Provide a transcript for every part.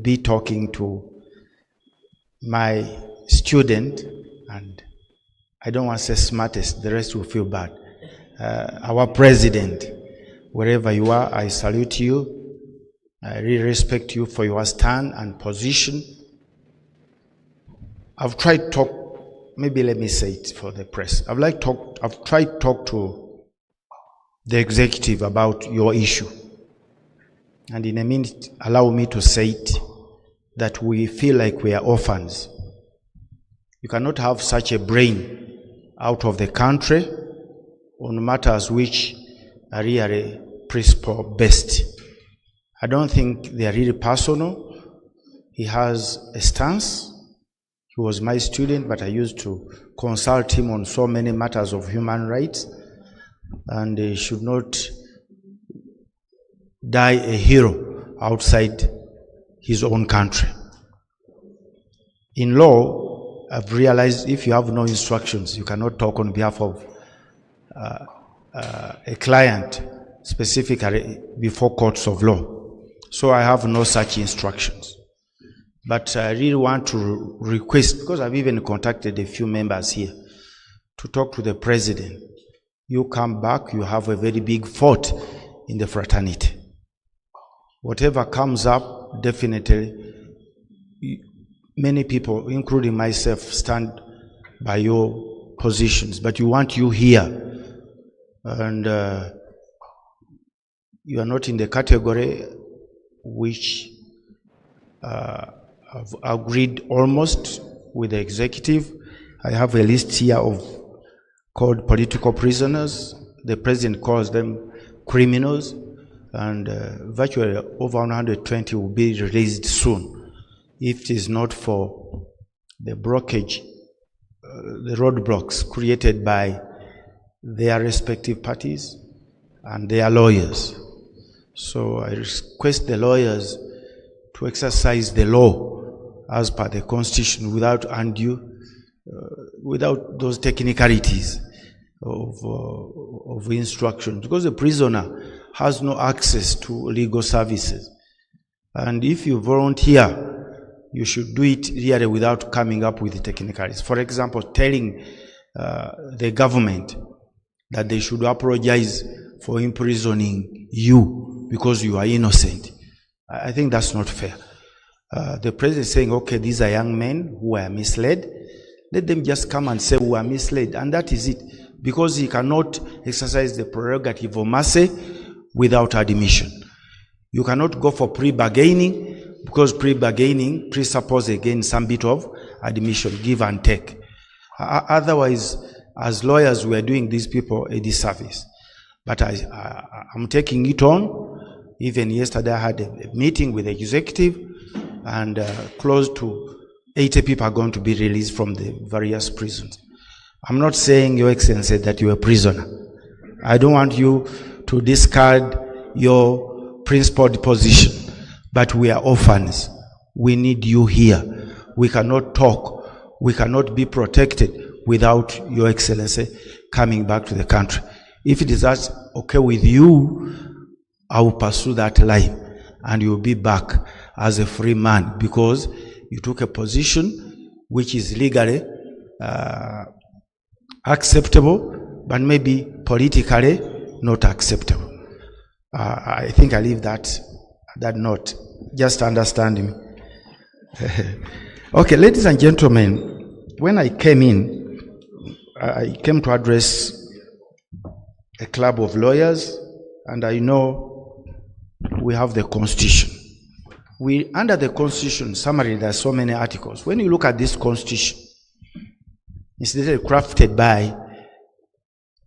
be talking to my student, and I don't want to say smartest, the rest will feel bad. Our president, wherever you are, I salute you. I really respect you for your stand and position. I've tried to talk, maybe let me say it for the press. I've tried to talk to the executive about your issue. And in a minute, allow me to say it, that we feel like we are orphans. You cannot have such a brain out of the country on matters which are really principle-based. I don't think they are really personal. He has a stance. He was my student, but I used to consult him on so many matters of human rights, and he should not die a hero outside his own country. In law, I've realized if you have no instructions, you cannot talk on behalf of a client specifically before courts of law. So I have no such instructions. But I really want to request, because I've even contacted a few members here, to talk to the president. You come back, you have a very big fault in the fraternity. Whatever comes up, definitely, many people, including myself, stand by your positions, but you want you here. And you are not in the category which I've agreed almost with the executive. I have a list here of called political prisoners. The president calls them criminals, and virtually over 120 will be released soon if it is not for the blockage, the roadblocks created by their respective parties and their lawyers. So I request the lawyers to exercise the law as per the Constitution without without those technicalities of instruction, because the prisoner has no access to legal services. And if you volunteer, you should do it really without coming up with the technicalities. For example, telling the government that they should apologize for imprisoning you because you are innocent. I think that's not fair. The president is saying, okay, these are young men who were misled. Let them just come and say we were misled, and that is it. Because he cannot exercise the prerogative of mercy without admission. You cannot go for pre-bargaining, because pre-bargaining presupposes again some bit of admission, give and take. Otherwise, as lawyers, we are doing these people a disservice. But I'm taking it on. Even yesterday, I had a meeting with the executive, and close to 80 people are going to be released from the various prisons. I'm not saying, Your Excellency, that you're a prisoner. I don't want you to discard your principled position, but we are orphans. We need you here. We cannot talk. We cannot be protected without Your Excellency coming back to the country. If it is that okay with you, I will pursue that line, and you will be back as a free man, because you took a position which is legally acceptable, but maybe politically not acceptable. I think I leave that note. Just understand me. Okay, ladies and gentlemen, when I came in, I came to address a club of lawyers, and I know we have the Constitution. Under the Constitution, summary, there are so many articles. When you look at this Constitution, it's crafted by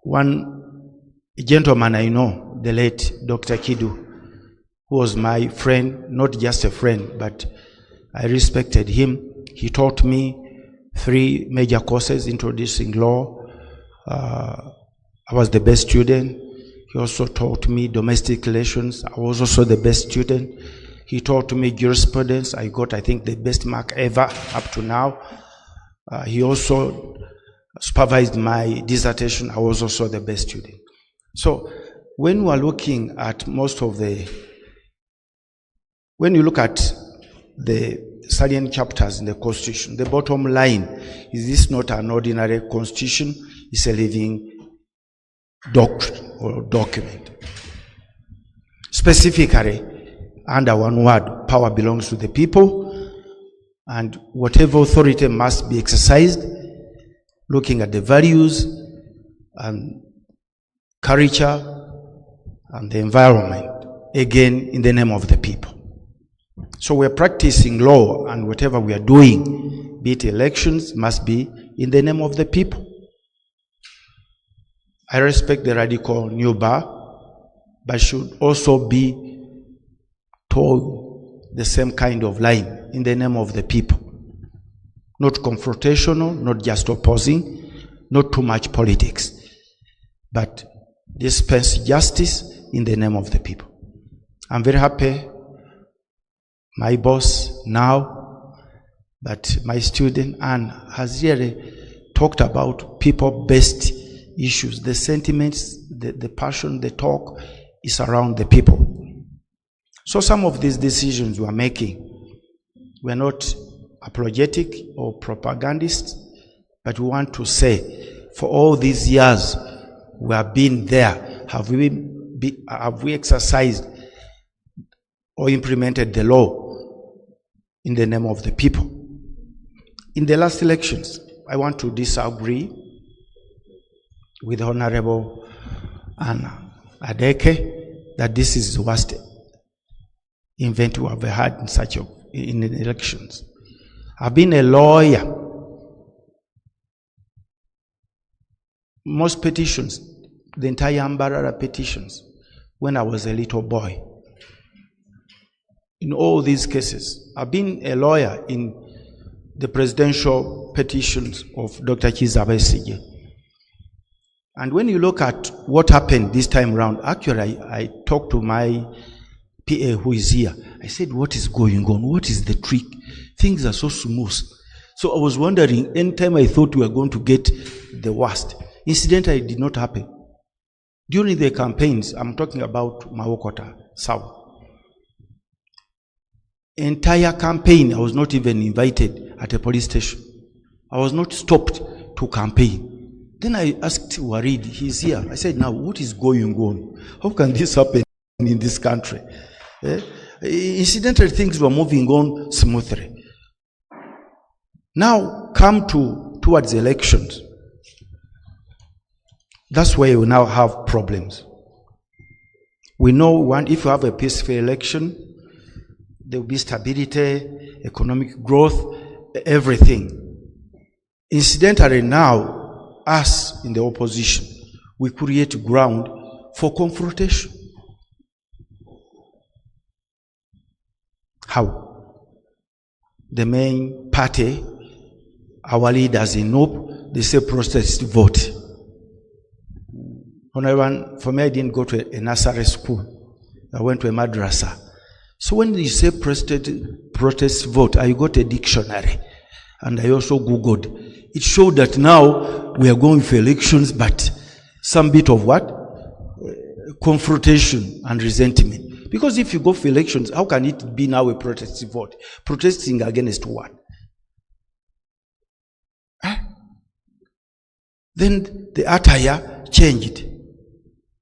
one gentleman I know, the late Dr. Kidu, who was my friend, not just a friend, but I respected him. He taught me 3 major courses introducing law. I was the best student. He also taught me domestic relations. I was also the best student. He taught me jurisprudence. I got, I think, the best mark ever up to now. He also supervised my dissertation. I was also the best student. So when we are looking at when you look at the salient chapters in the Constitution. The bottom line is this not an ordinary Constitution, it's a living doctrine or document. Specifically, under one word, power belongs to the people, and whatever authority must be exercised, looking at the values and culture and the environment, again in the name of the people. So we're practicing law, and whatever we are doing, be it elections, must be in the name of the people. I respect the radical new bar, but should also be told the same kind of line, in the name of the people. Not confrontational, not just opposing, not too much politics, but dispense justice in the name of the people. I'm very happy my boss now, but my student Anne has really talked about people-based issues. The sentiments, the passion, the talk is around the people. So some of these decisions we are making, we're not apologetic or propagandists, but we want to say, for all these years we have been there, have we exercised or implemented the law in the name of the people? In the last elections, I want to disagree with Honorable Anna Adeke that this is the worst event we have had in elections. I've been a lawyer. Most petitions, the entire umbrella petitions, when I was a little boy. In all these cases, I've been a lawyer in the presidential petitions of Dr. Kizza Besigye. And when you look at what happened this time around, actually I talked to my PA who is here. I said, what is going on? What is the trick? Things are so smooth. So I was wondering, anytime I thought we were going to get the worst, incidentally it did not happen. During the campaigns, I'm talking about Mawokota South. Entire campaign, I was not even invited at a police station. I was not stopped to campaign. Then I asked Warid, he's here. I said, now what is going on? How can this happen in this country? Incidentally, things were moving on smoothly. Now come towards elections. That's where we now have problems. We know if you have a peaceful election, there will be stability, economic growth, everything. Incidentally now, us in the opposition, we create ground for confrontation. How? The main party, our leaders in NUP, they say protest vote. For me, I didn't go to a nursery school. I went to a madrasa. So when you say protest vote, I got a dictionary. And I also Googled. It showed that now we are going for elections, but some bit of what? Confrontation and resentment. Because if you go for elections, how can it be now a protest vote? Protesting against what? Then the attire changed.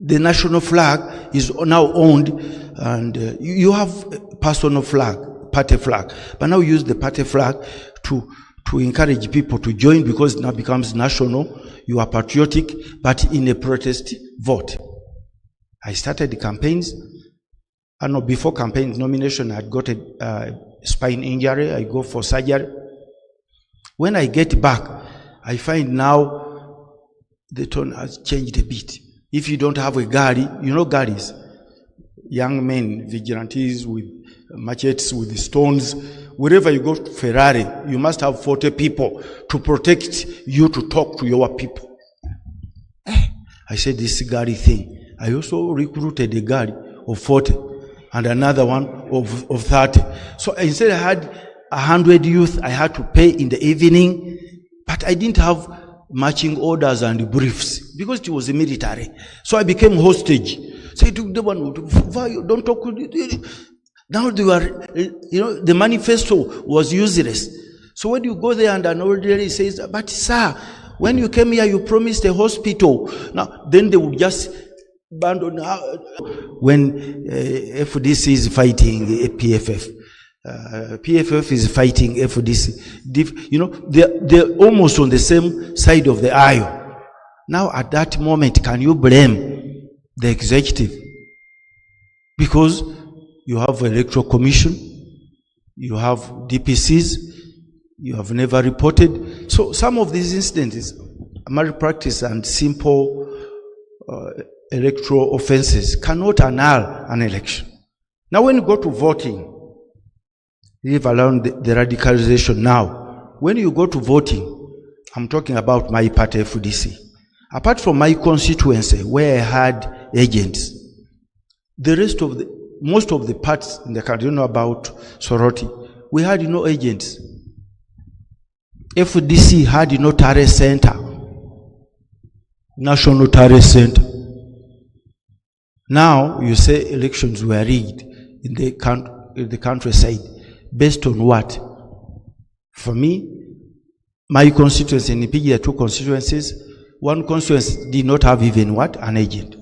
The national flag is now owned, and you have personal flag, party flag, but now use the party flag to encourage people to join, because it now becomes national. You are patriotic, but in a protest vote. I started the campaigns. I know before campaign nomination, I had got a spine injury. I go for surgery. When I get back, I find now the tone has changed a bit. If you don't have a gari, you know garis, young men, vigilantes with machetes, with stones. Wherever you go to Ferrari, you must have 40 people to protect you, to talk to your people. I said, this gari thing. I also recruited a gari of 40 and another one of 30. So instead I had 100 youth I had to pay in the evening, but I didn't have marching orders and briefs because it was a military. So I became hostage. Say to the one, don't talk. Now they were, the manifesto was useless. So when you go there and an old lady says, but sir, when you came here, you promised a hospital. Now, then they would just abandon. When FDC is fighting PFF, PFF is fighting FDC. They're almost on the same side of the aisle. Now, at that moment, can you blame the executive? Because you have electoral commission, you have DPCs, you have never reported. So some of these incidents, malpractice and simple electoral offenses cannot annul an election. Now when you go to voting, leave alone the radicalization now. When you go to voting, I'm talking about my party FDC. Apart from my constituency where I had agents, the rest of most of the parts in the country, about Soroti, we had no agents. FDC had no Tare Center, National Tare Center. Now you say elections were rigged in the countryside. Based on what? For me, my constituency in Nipigia, 2 constituencies, 1 constituency did not have even what? An agent.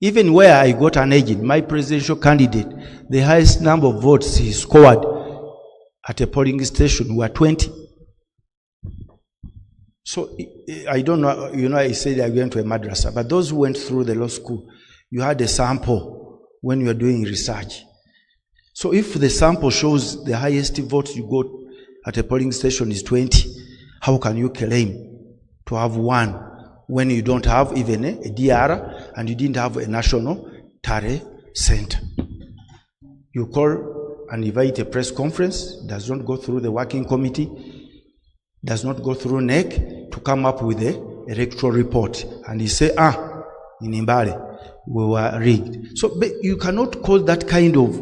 Even where I got an agent, my presidential candidate, the highest number of votes he scored at a polling station were 20. So I don't know, I said I went to a madrasa, but those who went through the law school, you had a sample when you are doing research. So if the sample shows the highest votes you got at a polling station is 20, how can you claim to have 1 when you don't have even a DR and you didn't have a national Tare Center? You call and invite a press conference, does not go through the working committee, does not go through NEC to come up with the electoral report. And you say, in Imbale, we were rigged. So you cannot cause that kind of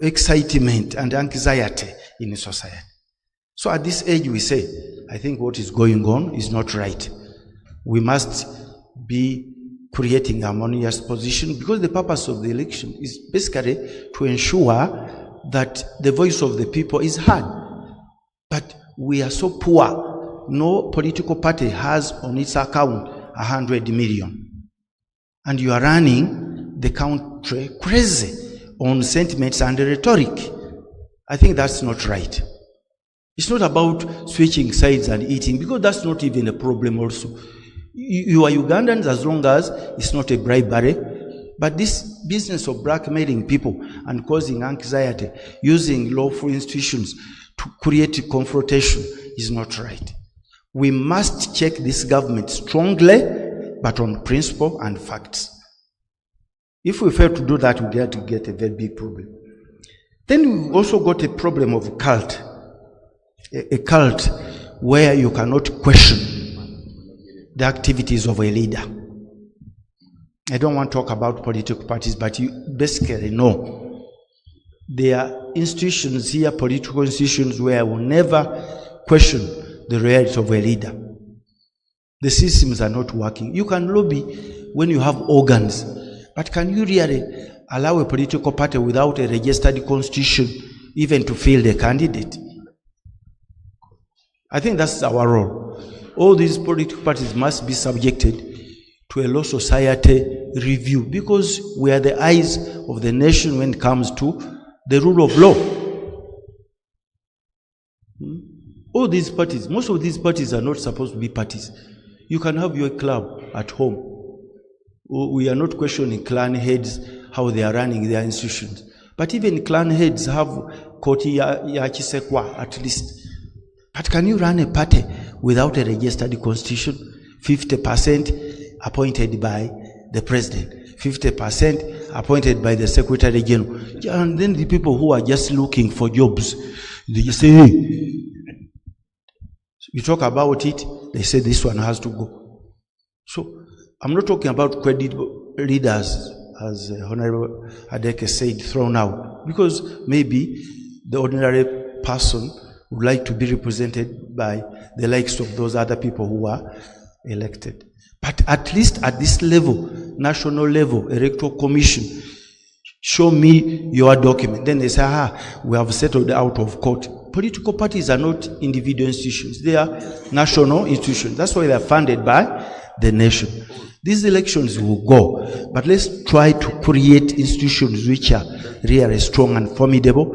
excitement and anxiety in society. So at this age we say, I think what is going on is not right. We must be creating a harmonious position, because the purpose of the election is basically to ensure that the voice of the people is heard. But we are so poor. No political party has on its account 100 million. And you are running the country crazy on sentiments and rhetoric. I think that's not right. It's not about switching sides and eating, because that's not even a problem also. You are Ugandans as long as it's not a bribery. But this business of blackmailing people and causing anxiety, using lawful institutions to create confrontation is not right. We must check this government strongly, but on principle and facts. If we fail to do that, we get a very big problem. Then we also got a problem of cult. A cult where you cannot question the activities of a leader. I don't want to talk about political parties, but you basically know there are institutions here, political institutions, where I will never question the reality of a leader. The systems are not working. You can lobby when you have organs, but can you really allow a political party without a registered constitution even to field a candidate? I think that's our role. All these political parties must be subjected to a law society review, because we are the eyes of the nation when it comes to the rule of law. All these parties, most of these parties are not supposed to be parties. You can have your club at home. We are not questioning clan heads, how they are running their institutions. But even clan heads have koti ya chisekwa at least. But can you run a party without a registered constitution? 50% appointed by the president, 50% appointed by the secretary general. And then the people who are just looking for jobs, they just say, hey. You talk about it, they say this one has to go. So I'm not talking about credible leaders, as Honorable Adeke said, thrown out, because maybe the ordinary person would like to be represented by the likes of those other people who are elected. But at least at this level, national level, electoral commission Show me your document. Then they say, we have settled out of court. Political parties are not individual institutions. They are national institutions. That's why they are funded by the nation. These elections will go, but let's try to create institutions which are really strong and formidable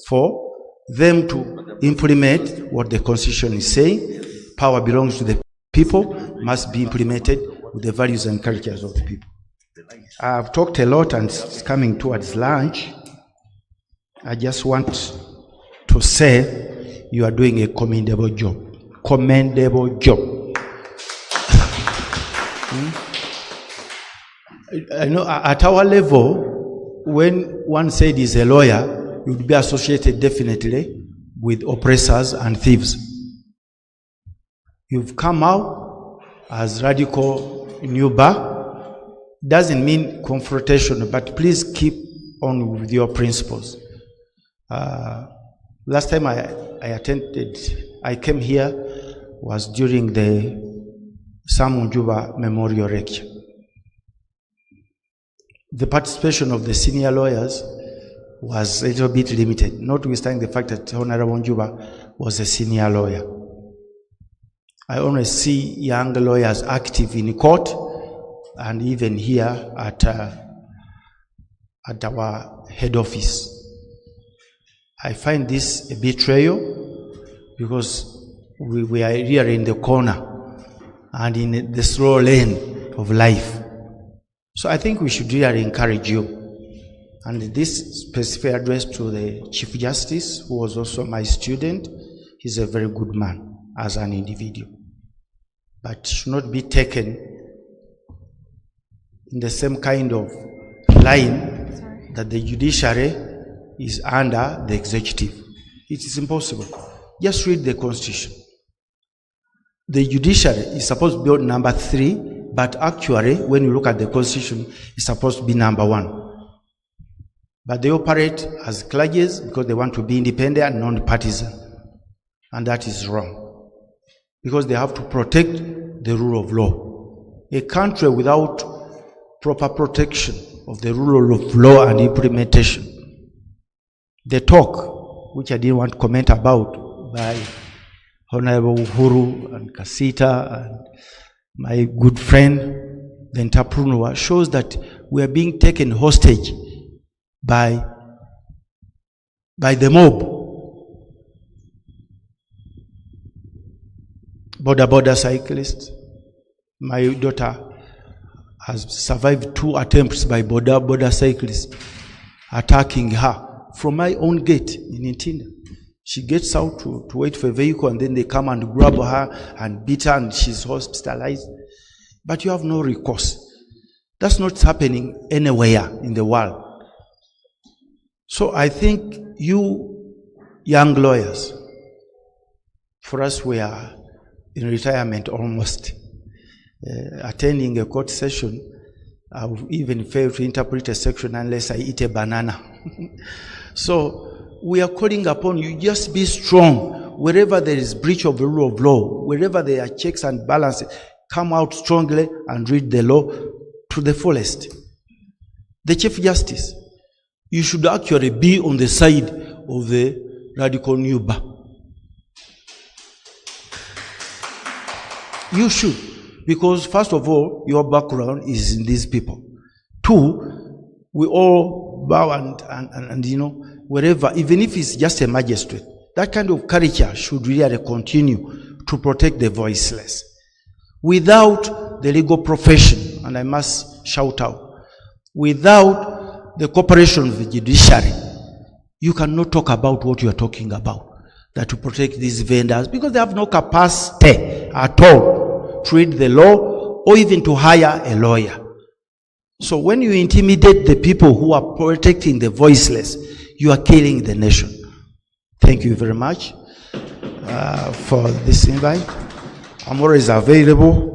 for them to implement what the Constitution is saying. Power belongs to the people, must be implemented with the values and cultures of the people. I've talked a lot and it's coming towards lunch. I just want to say you are doing a commendable job. Commendable job. I know at our level, when one said he's a lawyer, you would be associated definitely with oppressors and thieves. You've come out as radical NUP. Doesn't mean confrontation, but please keep on with your principles. Last time I came here was during the Sam Njuba Memorial Lecture. The participation of the senior lawyers was a little bit limited, notwithstanding the fact that Honorable Njuba was a senior lawyer. I only see young lawyers active in court and even here at our head office. I find this a betrayal because we are here in the corner and in the slow lane of life. So I think we should really encourage you. And this specific address to the Chief Justice, who was also my student, he's a very good man as an individual, but should not be taken in the same kind of line that the judiciary is under the executive. It is impossible. Just read the Constitution. The judiciary is supposed to be on number 3, but actually, when you look at the Constitution, it's supposed to be number 1. But they operate as clergies because they want to be independent and non-partisan. And that is wrong. Because they have to protect the rule of law. A country without proper protection of the rule of law and implementation. The talk, which I didn't want to comment about, by Honorable Uhuru and Kasita and my good friend, the entrepreneur, shows that we are being taken hostage by the mob. Border cyclists. My daughter has survived 2 attempts by border cyclists attacking her from my own gate in Ntinda. She gets out to wait for a vehicle, and then they come and grab her and beat her, and she's hospitalized. But you have no recourse. That's not happening anywhere in the world. So I think you young lawyers, for us we are in retirement almost, attending a court session, I will even fail to interpret a section unless I eat a banana. So we are calling upon you, just be strong. Wherever there is breach of the rule of law, wherever there are checks and balances, come out strongly and read the law to the fullest. The Chief Justice, you should actually be on the side of the radical NUP. You should, because first of all, your background is in these people. 2, we all bow and you know, wherever, even if it's just a magistrate, that kind of culture should really continue to protect the voiceless. Without the legal profession, and I must shout out, without the cooperation of the judiciary, you cannot talk about what you are talking about, that to protect these vendors, because they have no capacity at all to read the law or even to hire a lawyer. So when you intimidate the people who are protecting the voiceless, you are killing the nation. Thank you very much for this invite. I'm always available